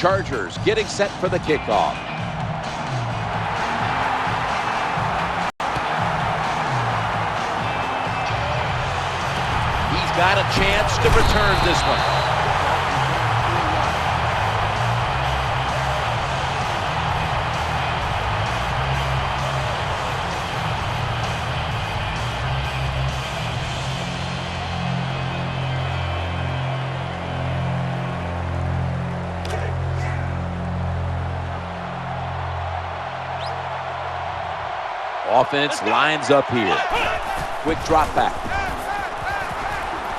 Chargers getting set for the kickoff. He's got a chance to return this one. Offense lines up here. Quick drop back.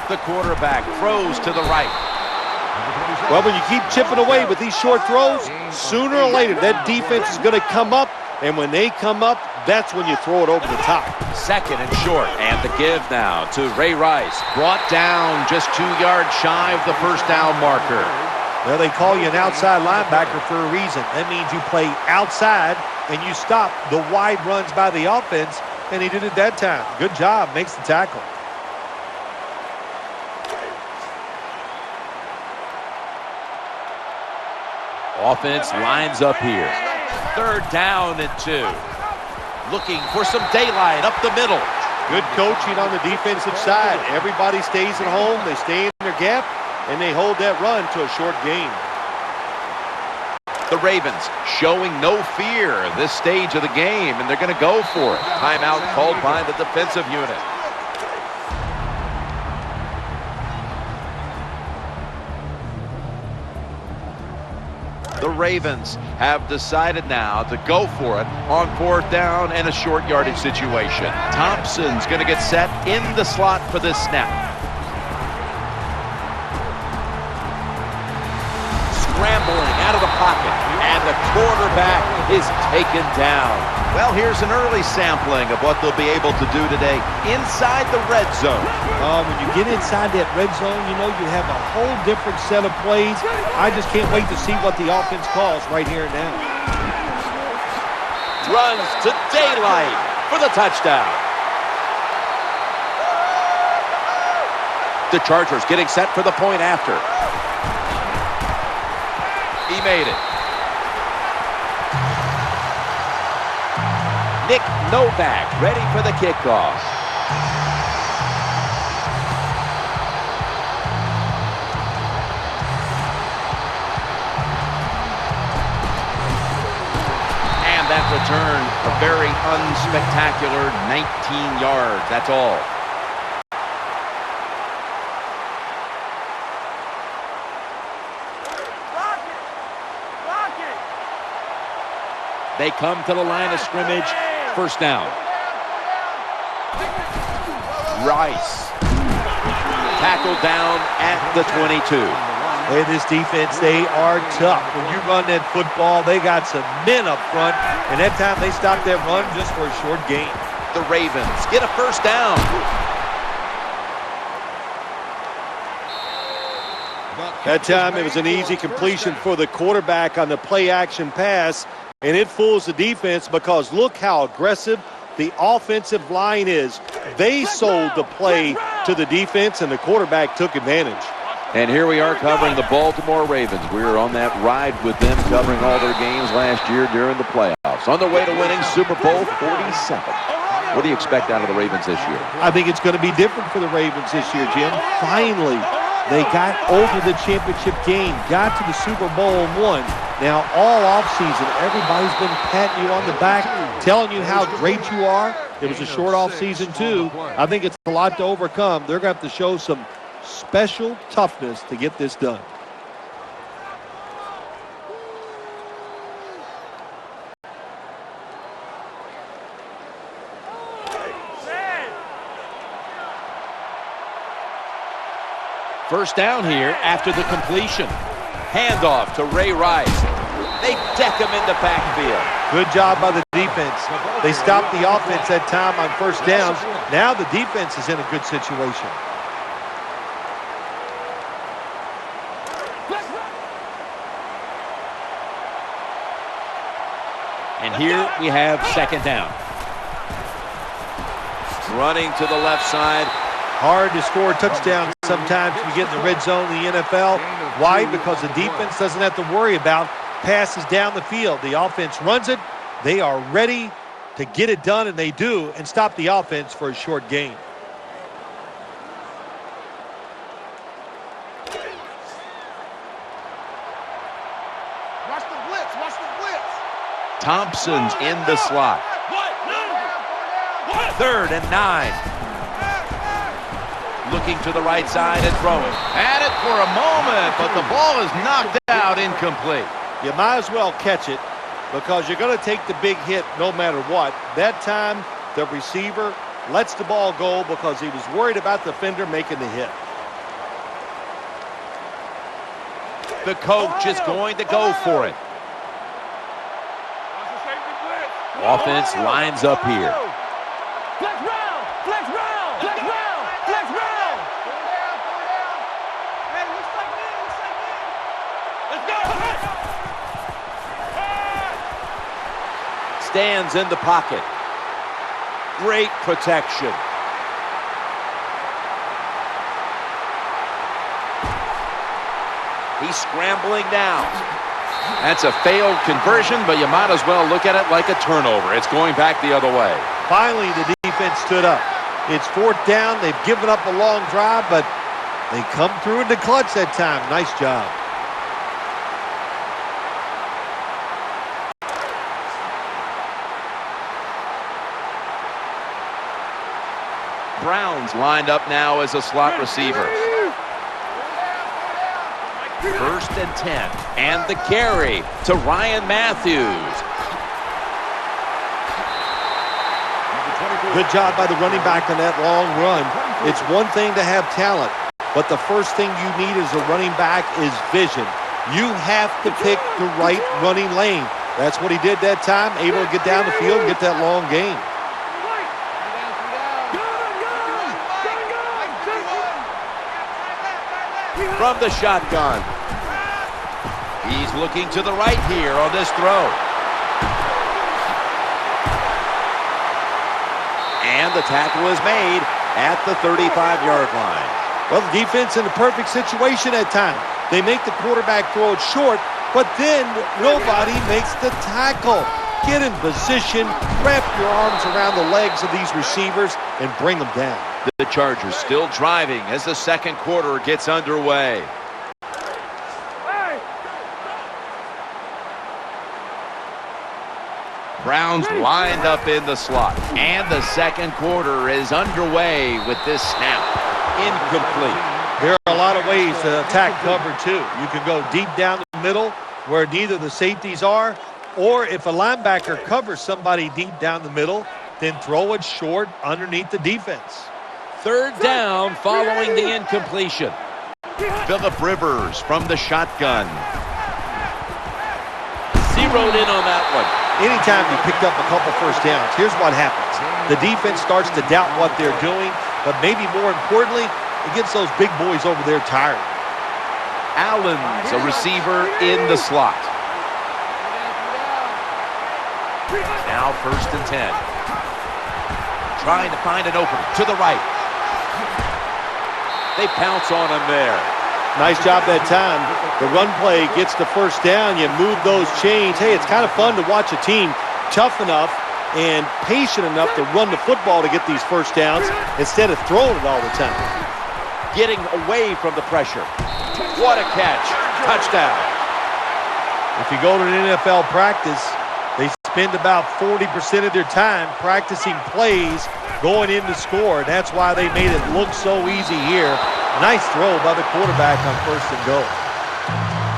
The quarterback throws to the right. Well, when you keep chipping away with these short throws, sooner or later that defense is going to come up, and when they come up, that's when you throw it over the top. Second and short, and the give now to Ray Rice. Brought down just 2 yards shy of the first down marker. Well, they call you an outside linebacker for a reason. That means you play outside and you stop the wide runs by the offense, and he did it that time. Good job, makes the tackle. Offense lines up here. Third down and 2. Looking for some daylight up the middle. Good coaching on the defensive side. Everybody stays at home. They stay in their gap, and they hold that run to a short gain. The Ravens showing no fear this stage of the game, and they're going to go for it. Timeout called by the defensive unit. The Ravens have decided now to go for it on 4th down and a short yardage situation. Thompson's going to get set in the slot for this snap. Scrambling out of the pocket, and the quarterback is taken down. Well, here's an early sampling of what they'll be able to do today inside the red zone. When you get inside that red zone, you know you have a whole different set of plays. I just can't wait to see what the offense calls right here and now. Runs to daylight for the touchdown. The Chargers getting set for the point after. He made it. Nick Novak ready for the kickoff. And that return, a very unspectacular 19 yards. That's all. They come to the line of scrimmage. First down. Rice. Tackled down at the 22. Hey, this defense, they are tough. When you run that football, they got some men up front, and that time they stopped that run just for a short gain. The Ravens get a first down. That time it was an easy completion for the quarterback on the play-action pass, and it fools the defense because look how aggressive the offensive line is. They sold the play to the defense, and the quarterback took advantage. And here we are covering the Baltimore Ravens. We were on that ride with them, covering all their games last year during the playoffs. On their way to winning Super Bowl 47. What do you expect out of the Ravens this year? I think it's going to be different for the Ravens this year, Jim. Finally, they got over the championship game, got to the Super Bowl and won. Now, all offseason, everybody's been patting you on the back, telling you how great you are. It was a short offseason, too. I think it's a lot to overcome. They're going to have to show some special toughness to get this done. First down here after the completion. Handoff to Ray Rice. They deck him into backfield. Good job by the defense. They stopped the offense that time on first downs. Now the defense is in a good situation. And here we have second down. Running to the left side. Hard to score touchdowns sometimes when you get in the red zone in the NFL. Why? Because the defense doesn't have to worry about passes down the field. The offense runs it. They are ready to get it done, and they do, and stop the offense for a short gain. Watch the blitz. Watch the blitz. Thompson's in the slot. 3rd and 9. Looking to the right side and throwing. Had it for a moment, but the ball is knocked out, incomplete. You might as well catch it because you're going to take the big hit no matter what. That time, the receiver lets the ball go because he was worried about the defender making the hit. The coach is going to go for it. Offense lines up here. Flex round. Flex round. Flex round. Flex round. Hey, looks like me. Looks like me. Let's go. Stands in the pocket. Great protection. He's scrambling down. That's a failed conversion, but you might as well look at it like a turnover. It's going back the other way. Finally, the defense stood up. It's 4th down. They've given up a long drive, but they come through in the clutch that time. Nice job. Brown's lined up now as a slot receiver. 1st and 10. And the carry to Ryan Matthews. Good job by the running back on that long run. It's one thing to have talent, but the first thing you need as a running back is vision. You have to pick the right running lane. That's what he did that time, able to get down the field and get that long gain. From the shotgun. He's looking to the right here on this throw. And the tackle is made at the 35-yard line. Well, the defense in the perfect situation at time. They make the quarterback throw it short, but then nobody makes the tackle. Get in position, wrap your arms around the legs of these receivers, and bring them down. The Chargers still driving as the second quarter gets underway. Browns lined up in the slot. And the second quarter is underway with this snap. Incomplete. There are a lot of ways to attack cover two. You can go deep down the middle where neither the safeties are, or if a linebacker covers somebody deep down the middle, then throw it short underneath the defense. 3rd down following the incompletion. Phillip Rivers from the shotgun. Zeroed in on that one. Anytime you picked up a couple first downs, here's what happens. The defense starts to doubt what they're doing, but maybe more importantly, it gets those big boys over there tired. Allen's a receiver in the slot. Now 1st and 10. Trying to find an opening to the right. They pounce on him there. Nice job that time. The run play gets the first down. You move those chains. Hey, it's kind of fun to watch a team tough enough and patient enough to run the football to get these first downs instead of throwing it all the time. Getting away from the pressure. What a catch. Touchdown. If you go to an NFL practice, they spend about 40% of their time practicing plays going in to score. That's why they made it look so easy here. Nice throw by the quarterback on 1st and goal.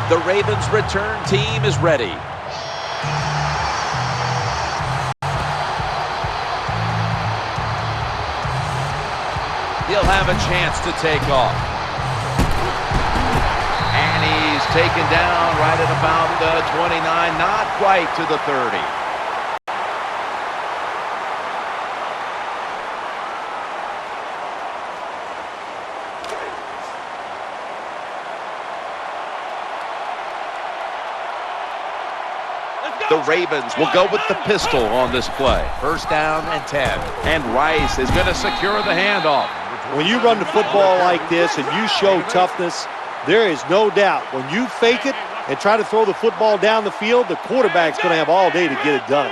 The Ravens return team is ready. He'll have a chance to take off. And he's taken down right at about the 29, not quite to the 30. The Ravens will go with the pistol on this play. 1st down and 10. And Rice is going to secure the handoff. When you run the football like this and you show toughness, there is no doubt when you fake it and try to throw the football down the field, the quarterback's going to have all day to get it done.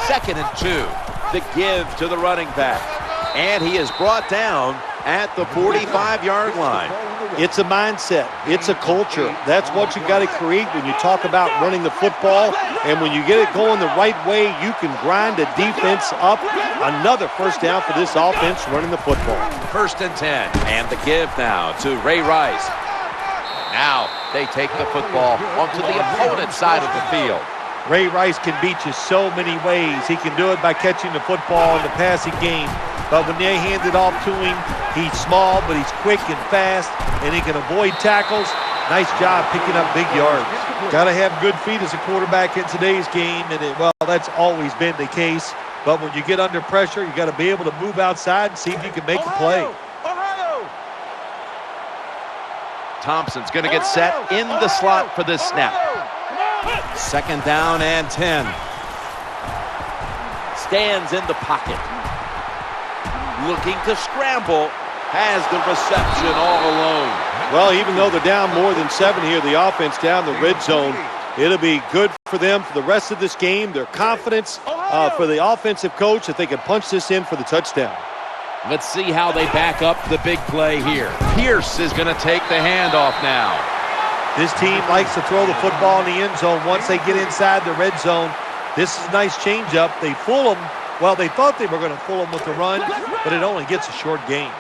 2nd and 2. The give to the running back. And he is brought down at the 45-yard line. It's a mindset. It's a culture. That's what you got to create when you talk about running the football. And when you get it going the right way, you can grind the defense up. Another first down for this offense running the football. 1st and 10. And the give now to Ray Rice. Now they take the football onto the opponent's side of the field. Ray Rice can beat you so many ways. He can do it by catching the football in the passing game. But when they hand it off to him, he's small, but he's quick and fast, and he can avoid tackles. Nice job picking up big yards. Got to have good feet as a quarterback in today's game, and well, that's always been the case. But when you get under pressure, you got to be able to move outside and see if you can make a play. Thompson's going to get set in the slot for this snap. 2nd down and 10. Stands in the pocket. Looking to scramble. Has the reception all alone. Well, even though they're down more than 7 here, the offense down the red zone, it'll be good for them for the rest of this game. Their confidence for the offensive coach that they can punch this in for the touchdown. Let's see how they back up the big play here. Pierce is going to take the handoff now. This team likes to throw the football in the end zone once they get inside the red zone. This is a nice changeup. They fool them. Well, they thought they were going to fool them with the run, but it only gets a short gain.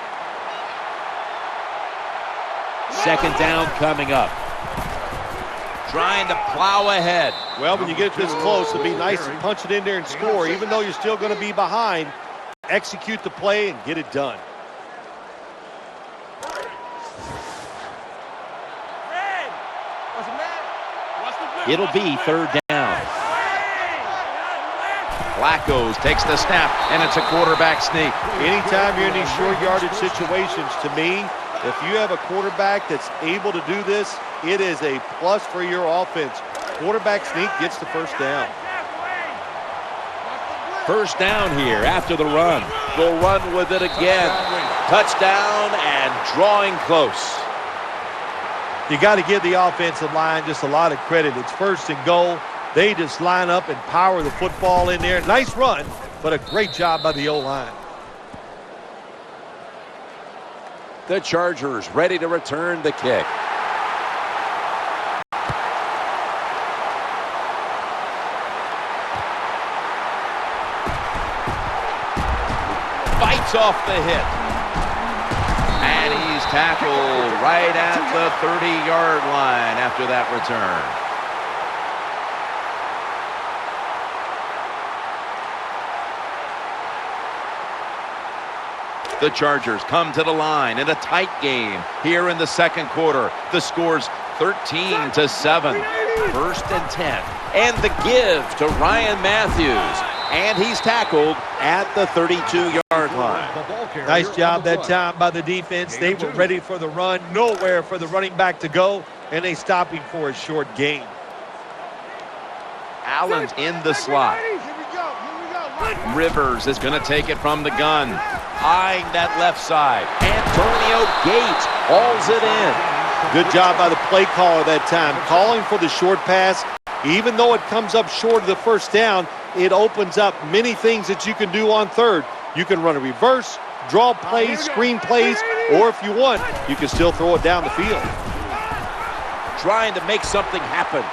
2nd down coming up. Trying to plow ahead. Well, when you get this close, it'll be nice to punch it in there and score. Even though you're still going to be behind, execute the play and get it done. It'll be 3rd down. Flacco takes the snap, and it's a quarterback sneak. Anytime you're in these short yardage situations, to me, if you have a quarterback that's able to do this, it is a plus for your offense. Quarterback sneak gets the first down. 1st down here after the run. They'll run with it again. Touchdown and drawing close. You got to give the offensive line just a lot of credit. It's 1st and goal. They just line up and power the football in there. Nice run, but a great job by the O-line. The Chargers ready to return the kick. Fights off the hit. And he's tackled right at the 30-yard line after that return. The Chargers come to the line in a tight game here in the 2nd quarter. The score's 13-7. 1st and 10. And the give to Ryan Matthews. And he's tackled at the 32-yard line. Nice job that time by the defense. They were ready for the run. Nowhere for the running back to go. And they stop him for a short gain. Allen's in the slot. Rivers is going to take it from the gun. Eyeing that left side. Antonio Gates hauls it in. Good job by the play caller that time. Calling for the short pass. Even though it comes up short of the first down, it opens up many things that you can do on 3rd. You can run a reverse, draw plays, screen plays, or if you want, you can still throw it down the field. Trying to make something happen.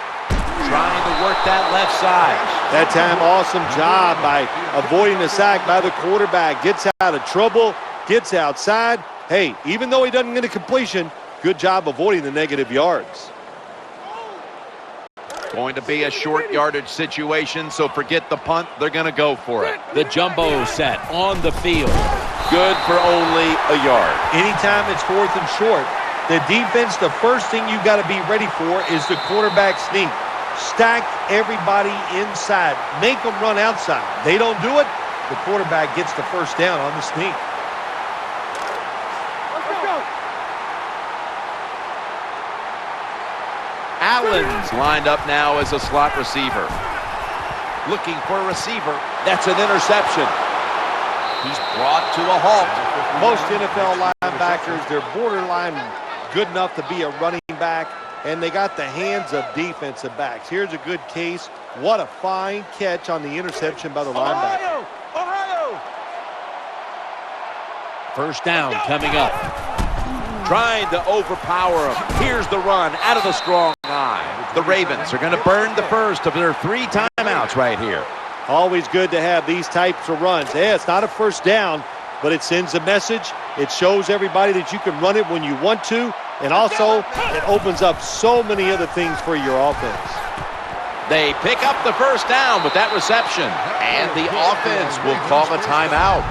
Trying to work that left side. That time, awesome job by avoiding the sack by the quarterback. Gets out of trouble, gets outside. Hey, even though he doesn't get a completion, good job avoiding the negative yards. Going to be a short yardage situation, so forget the punt. They're going to go for it. The jumbo set on the field. Good for only a yard. Anytime it's 4th and short, the defense, the first thing you got to be ready for is the quarterback sneak. Stack everybody inside. Make them run outside. They don't do it, the quarterback gets the first down on the sneak. Allen's lined up now as a slot receiver. Looking for a receiver. That's an interception. He's brought to a halt. Most NFL linebackers, they're borderline good enough to be a running back, and they got the hands of defensive backs. Here's a good case. What a fine catch on the interception by the linebacker. Ohio! First down coming up. Trying to overpower him. Here's the run out of the strong eye. The Ravens are going to burn the first of their 3 timeouts right here. Always good to have these types of runs. Yeah, it's not a first down, but it sends a message. It shows everybody that you can run it when you want to, and also it opens up so many other things for your offense. They pick up the first down with that reception, and the offense will call a timeout.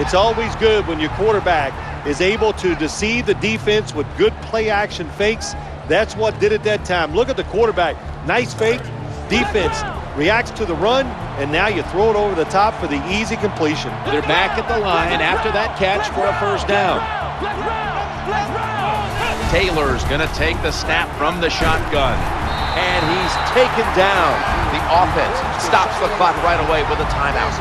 It's always good when your quarterback is able to deceive the defense with good play-action fakes. That's what did it that time. Look at the quarterback. Nice fake. Defense reacts to the run, and now you throw it over the top for the easy completion. They're back at the line after that catch for a first down. Taylor's going to take the snap from the shotgun, and he's taken down. The offense stops the clock right away with a timeout.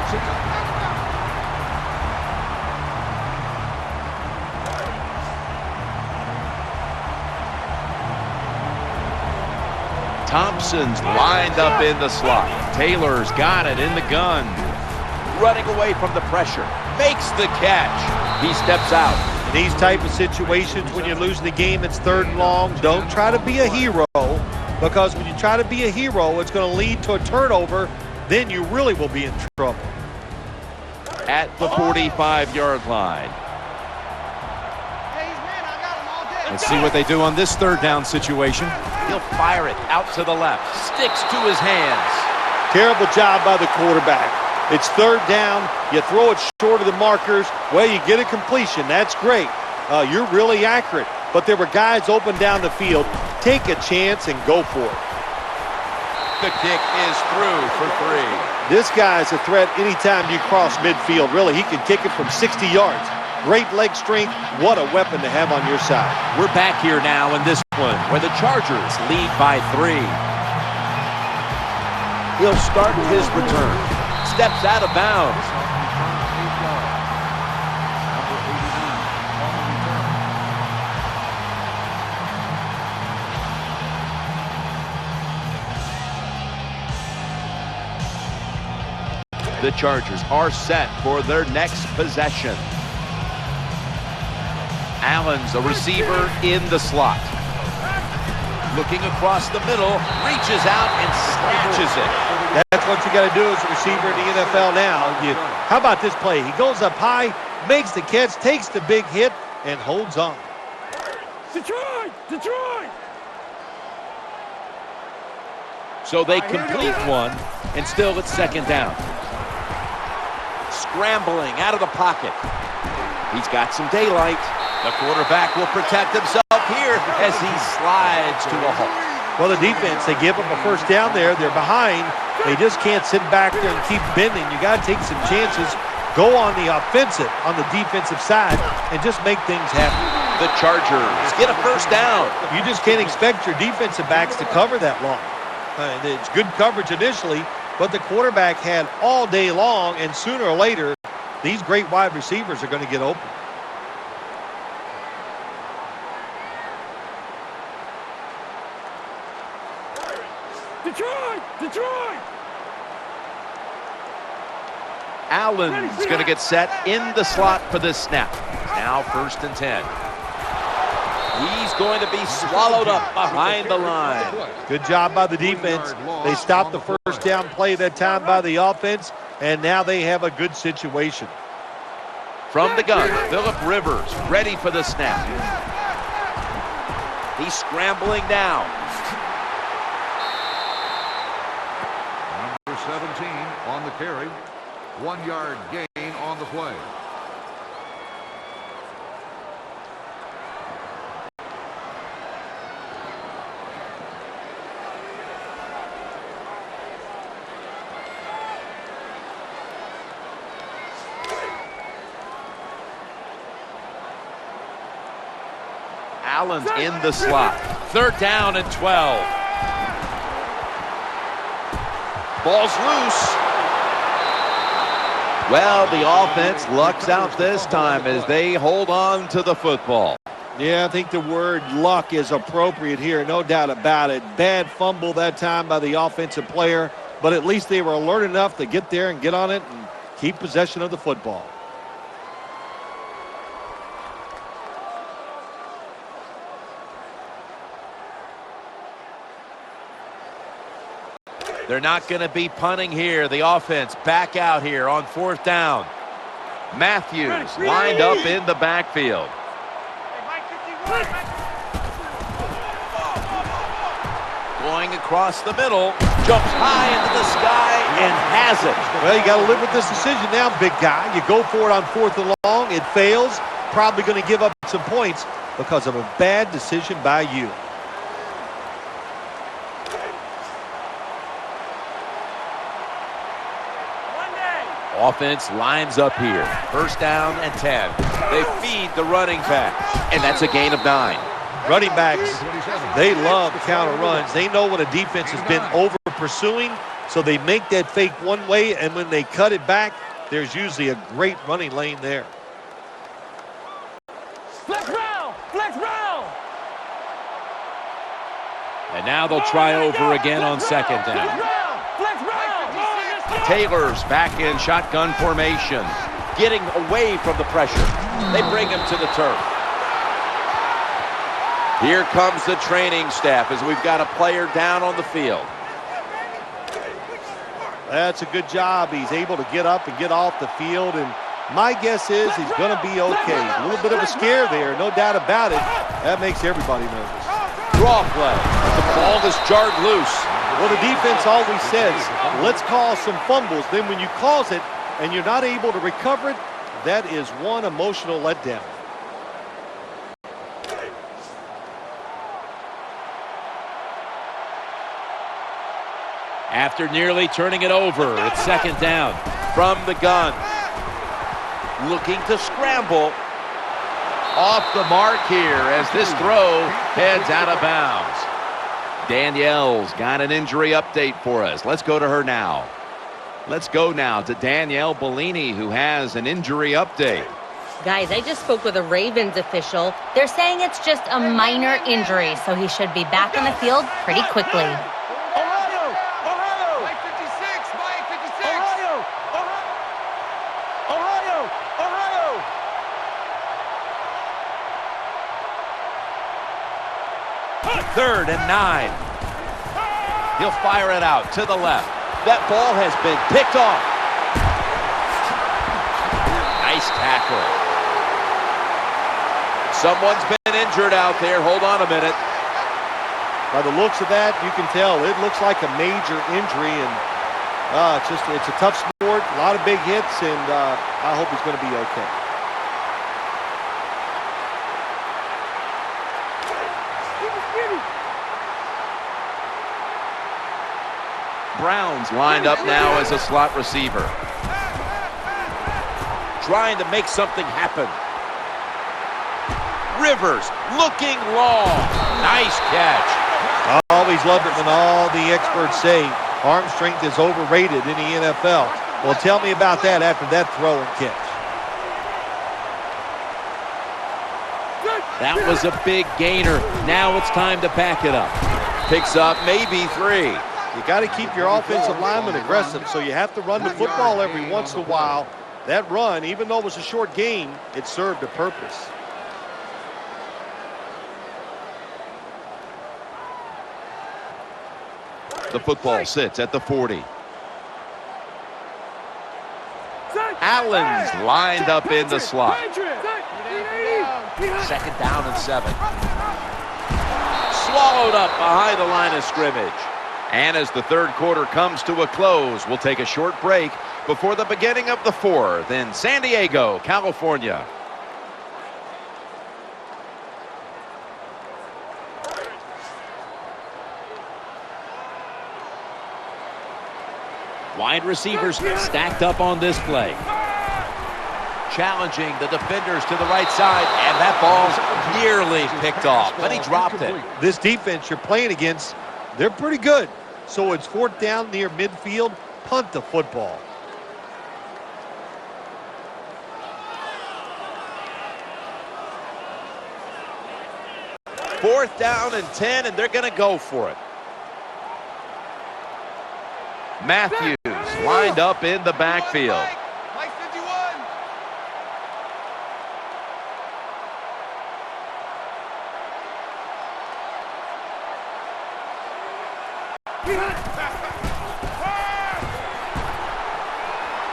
Thompson's lined up in the slot. Taylor's got it in the gun. Running away from the pressure. Makes the catch. He steps out. In these type of situations, when you're losing the game, it's 3rd and long. Don't try to be a hero, because when you try to be a hero, it's going to lead to a turnover. Then you really will be in trouble. At the 45-yard line. Let's see what they do on this 3rd down situation. He'll fire it out to the left. Sticks to his hands. Terrible job by the quarterback. It's 3rd down. You throw it short of the markers. Well, you get a completion. That's great. You're really accurate. But there were guys open down the field. Take a chance and go for it. The kick is through for 3. This guy's a threat anytime you cross midfield. Really, he can kick it from 60 yards. Great leg strength. What a weapon to have on your side. We're back here now in this one where the Chargers lead by 3. He'll start his return. Steps out of bounds. The Chargers are set for their next possession. Allen's a receiver in the slot. Looking across the middle, reaches out and snatches it. That's what you got to do as a receiver in the NFL now. How about this play? He goes up high, makes the catch, takes the big hit, and holds on. Detroit! Detroit! So they complete one, and still it's 2nd down. Scrambling out of the pocket. He's got some daylight. The quarterback will protect himself here as he slides to a halt. Well, the defense, they give up a first down there. They're behind. They just can't sit back there and keep bending. You got to take some chances. Go on the offensive, on the defensive side, and just make things happen. The Chargers get a first down. You just can't expect your defensive backs to cover that long. It's good coverage initially, but the quarterback had all day long, and sooner or later, these great wide receivers are going to get open. Detroit! Detroit! Allen's going to get set in the slot for this snap. Now 1st and 10. He's going to be swallowed up behind the line. Good job by the defense. They stopped the first down play that time by the offense, and now they have a good situation. From the gun, Phillip Rivers ready for the snap. He's scrambling down. Number 17 on the carry. 1-yard gain on the play. Allen's in the slot. 3rd down and 12. Ball's loose. Well, the offense lucks out this time as they hold on to the football. Yeah, I think the word luck is appropriate here, no doubt about it. Bad fumble that time by the offensive player, but at least they were alert enough to get there and get on it and keep possession of the football. They're not going to be punting here. The offense back out here on 4th down. Matthews lined up in the backfield. Going across the middle, jumps high into the sky and has it. Well, you got to live with this decision now, big guy. You go for it on 4th and long. It fails. Probably going to give up some points because of a bad decision by you. Offense lines up here. 1st down and 10. They feed the running back, and that's a gain of 9. Running backs, they love counter runs. They know when a defense has been over pursuing, so they make that fake one way, and when they cut it back, there's usually a great running lane there. Flex round! Flex round! And now they'll try over again on 2nd down. Flex round! Flex round! Taylor's back in shotgun formation. Getting away from the pressure. They bring him to the turf. Here comes the training staff as we've got a player down on the field. That's a good job. He's able to get up and get off the field, and my guess is he's going to be okay. A little bit of a scare there, no doubt about it. That makes everybody nervous. Draw play. The ball is jarred loose. Well, the defense always says, let's cause some fumbles. Then when you cause it and you're not able to recover it, that is one emotional letdown. After nearly turning it over, it's 2nd down. From the gun. Looking to scramble. Off the mark here as this throw heads out of bounds. Danielle's got an injury update for us. Let's go to her now. Let's go now to Danielle Bellini, who has an injury update. Guys, I just spoke with a Ravens official. They're saying it's just a minor injury, so he should be back on the field pretty quickly. Ohio! Ohio! Mike 56! Mike 56! Ohio! Ohio! Ohio! 3rd and 9. He'll fire it out to the left. That ball has been picked off. Nice tackle. Someone's been injured out there. Hold on a minute. By the looks of that, you can tell it looks like a major injury, and it's a tough sport, a lot of big hits, and I hope he's going to be okay. Browns lined up now as a slot receiver. Trying to make something happen. Rivers looking long. Nice catch. I always love it when all the experts say arm strength is overrated in the NFL. Well, tell me about that after that throw and catch. That was a big gainer. Now it's time to back it up. Picks up maybe 3. You got to keep your offensive lineman aggressive, so you have to run the football every once in a while. That run, even though it was a short gain, it served a purpose. The football sits at the 40. Allen's lined up in the slot. 2nd down and 7. Swallowed up behind the line of scrimmage. And as the 3rd quarter comes to a close, we'll take a short break before the beginning of the 4th in San Diego, California. Wide receivers stacked up on this play. Challenging the defenders to the right side, and that ball's nearly picked off, but he dropped it. This defense you're playing against, they're pretty good. So it's 4th down near midfield. Punt the football. 4th down and 10, and they're going to go for it. Matthews lined up in the backfield.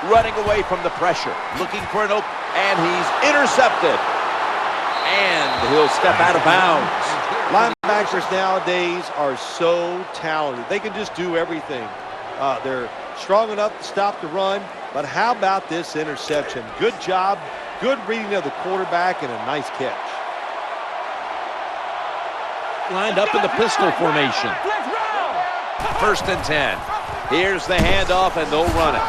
Running away from the pressure, looking for an open, and he's intercepted. And he'll step out of bounds. Linebackers nowadays are so talented. They can just do everything. They're strong enough to stop the run, but how about this interception? Good job, good reading of the quarterback, and a nice catch. Lined up in the pistol formation. 1st and 10. Here's the handoff, and they'll run it.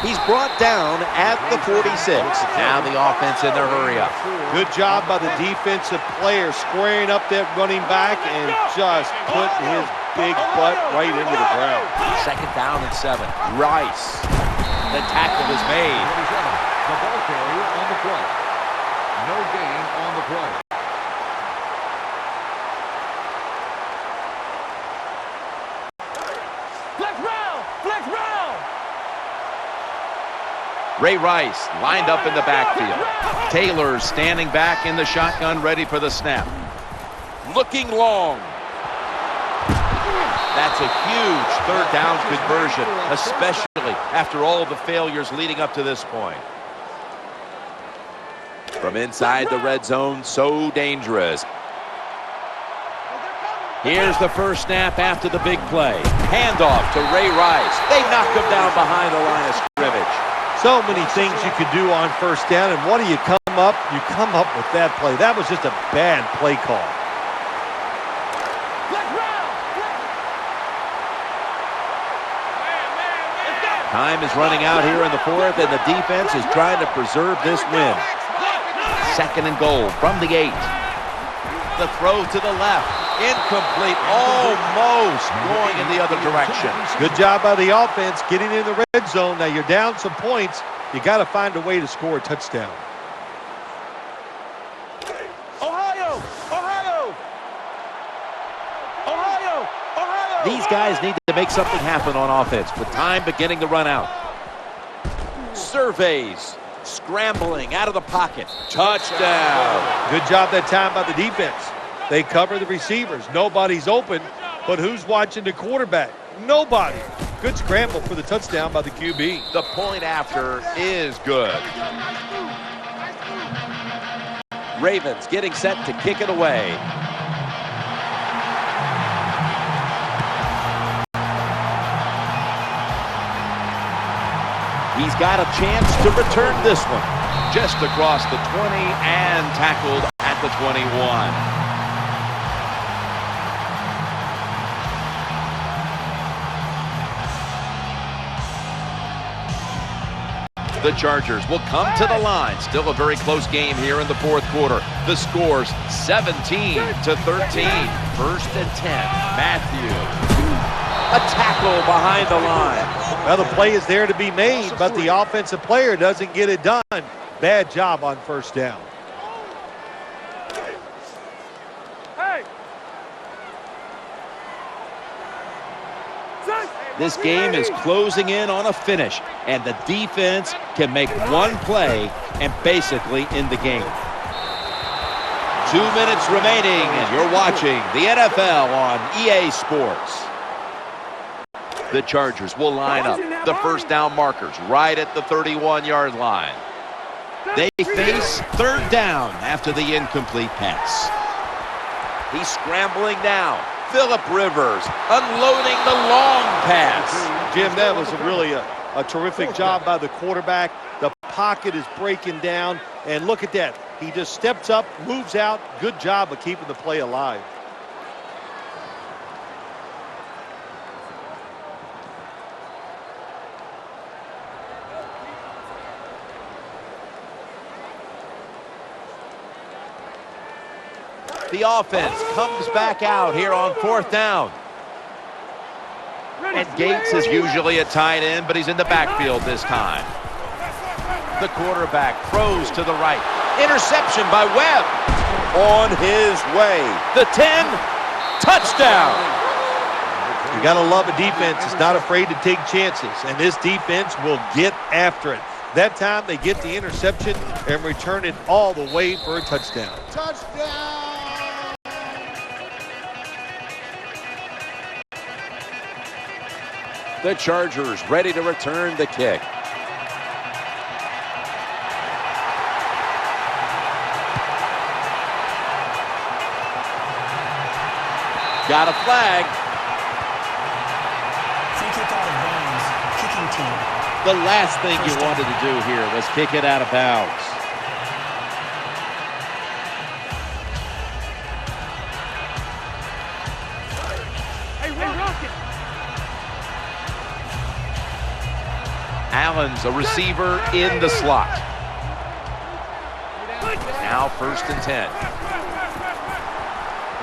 He's brought down at the 46. Now the offense in their hurry up. Good job by the defensive player squaring up that running back and just putting his big butt right into the ground. 2nd down and 7. Rice. The tackle is made. The ball carrier on the play. No gain on the play. Flex round. Ray Rice lined up in the backfield. Taylor standing back in the shotgun, ready for the snap. Looking long. That's a huge 3rd down conversion, especially after all the failures leading up to this point. From inside the red zone, so dangerous. Here's the first snap after the big play. Handoff to Ray Rice. They knock him down behind the line of scrimmage. So many things you could do on 1st down, and what do you come up? You come up with that play. That was just a bad play call. Time is running out here in the 4th, and the defense is trying to preserve this win. 2nd and goal from the 8. The throw to the left. Incomplete. Almost going in the other direction. Good job by the offense getting in the red zone. Now you're down some points. You got to find a way to score a touchdown. Ohio. These guys need to make something happen on offense with time beginning to run out. Surveys. Scrambling out of the pocket. Touchdown. Good job that time by the defense. They cover the receivers. Nobody's open, but who's watching the quarterback? Nobody. Good scramble for the touchdown by the QB. The point after is good. Ravens getting set to kick it away. He's got a chance to return this one. Just across the 20 and tackled at the 21. The Chargers will come to the line. Still a very close game here in the 4th quarter. The score's 17-13. 1st and 10. Matthews. A tackle behind the line. Well, the play is there to be made, but the offensive player doesn't get it done. Bad job on 1st down. This game is closing in on a finish, and the defense can make one play and basically end the game. 2 minutes remaining, and you're watching the NFL on EA Sports. The Chargers will line up the 1st down markers right at the 31-yard line. They face 3rd down after the incomplete pass. He's scrambling now. Phillip Rivers unloading the long pass. Jim, that was really a terrific job by the quarterback. The pocket is breaking down, and look at that. He just steps up, moves out. Good job of keeping the play alive. The offense comes back out here on 4th down. And Gates is usually a tight end, but he's in the backfield this time. The quarterback throws to the right. Interception by Webb. on his way. The 10, touchdown. You got to love a defense that's not afraid to take chances, and this defense will get after it. That time they get the interception and return it all the way for a touchdown. The Chargers ready to return the kick. Got a flag. Free kick out of bounds. Kicking team. The last thing you wanted to do here was kick it out of bounds. Hey, Rocket! Allen's a receiver in the slot. Now 1st and 10.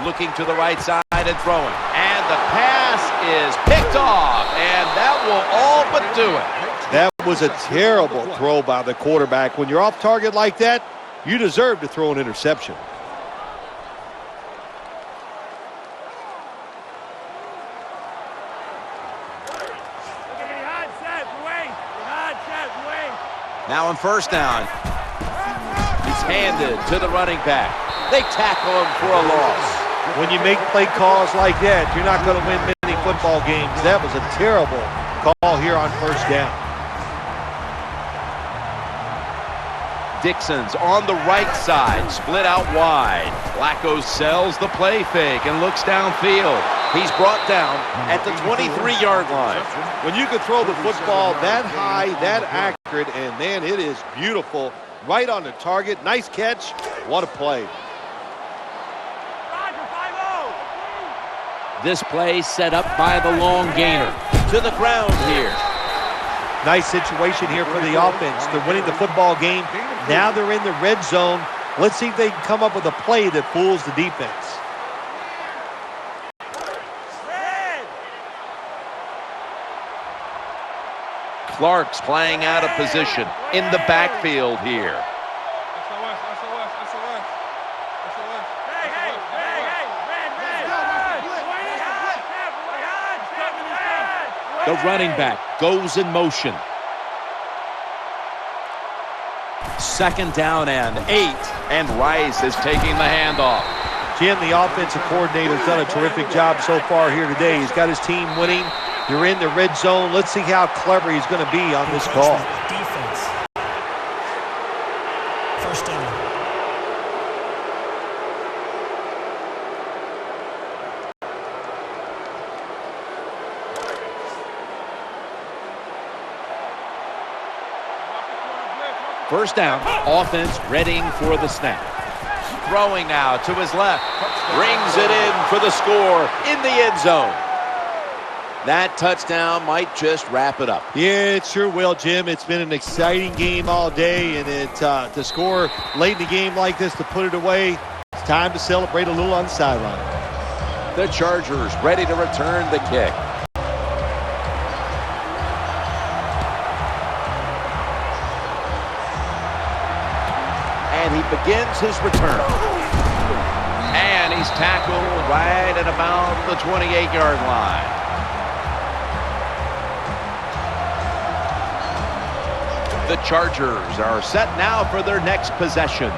Looking to the right side and throwing. And the pass is picked off. And that will all but do it. That was a terrible throw by the quarterback. When you're off target like that, you deserve to throw an interception. Now on 1st down. He's handed to the running back. They tackle him for a loss. When you make play calls like that, you're not going to win many football games. That was a terrible call here on 1st down. Dixon's on the right side, split out wide. Flacco sells the play fake and looks downfield. He's brought down at the 23-yard line. When you can throw the football that high, that accurate, and man, it is beautiful. Right on the target. Nice catch. What a play. This play set up by the long gainer. To the ground here. Nice situation here for the offense. They're winning the football game. Now they're in the red zone. Let's see if they can come up with a play that fools the defense. Clark's playing out of position in the backfield here. The running back goes in motion. 2nd down and 8. And Rice is taking the handoff. Jim, the offensive coordinator, has done a terrific job so far here today. He's got his team winning. They're in the red zone. Let's see how clever he's going to be on this call. Defense. 1st down. First down. Offense readying for the snap. Throwing now to his left. Brings it in for the score in the end zone. That touchdown might just wrap it up. Yeah, it sure will, Jim. It's been an exciting game all day, and to score late in the game like this, to put it away, it's time to celebrate a little on the sideline. The Chargers ready to return the kick. And he begins his return. And he's tackled right at about the 28-yard line. The Chargers are set now for their next possession.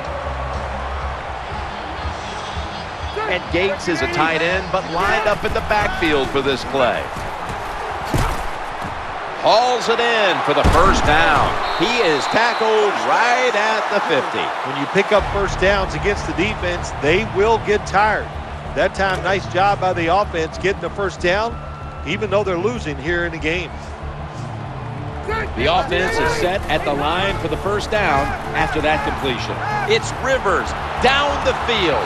And Gates is a tight end, but lined up in the backfield for this play. Hauls it in for the 1st down. He is tackled right at the 50. When you pick up 1st downs against the defense, they will get tired. That time, nice job by the offense getting the 1st down, even though they're losing here in the game. The offense is set at the line for the 1st down after that completion. It's Rivers down the field.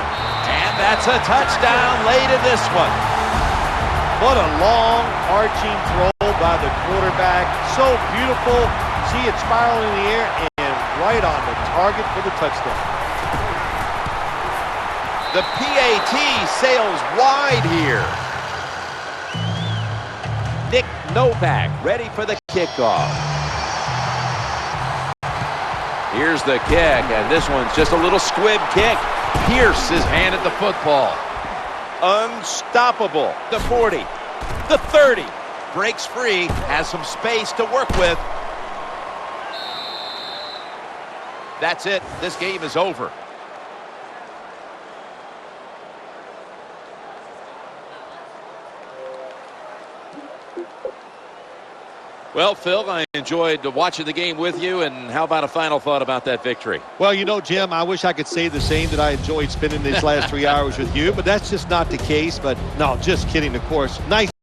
And that's a touchdown late in this one. What a long, arching throw by the quarterback. So beautiful. See it spiral in the air and right on the target for the touchdown. The PAT sails wide here. Nick Novak ready for the kickoff. Here's the kick, and this one's just a little squib kick. Pierce is handed the football. Unstoppable. The 40. The 30. Breaks free, has some space to work with. That's it. This game is over. Well, Phil, I enjoyed watching the game with you, and how about a final thought about that victory? Well, you know, Jim, I wish I could say the same, that I enjoyed spending these last 3 hours with you, but that's just not the case. But no, just kidding, of course. Nice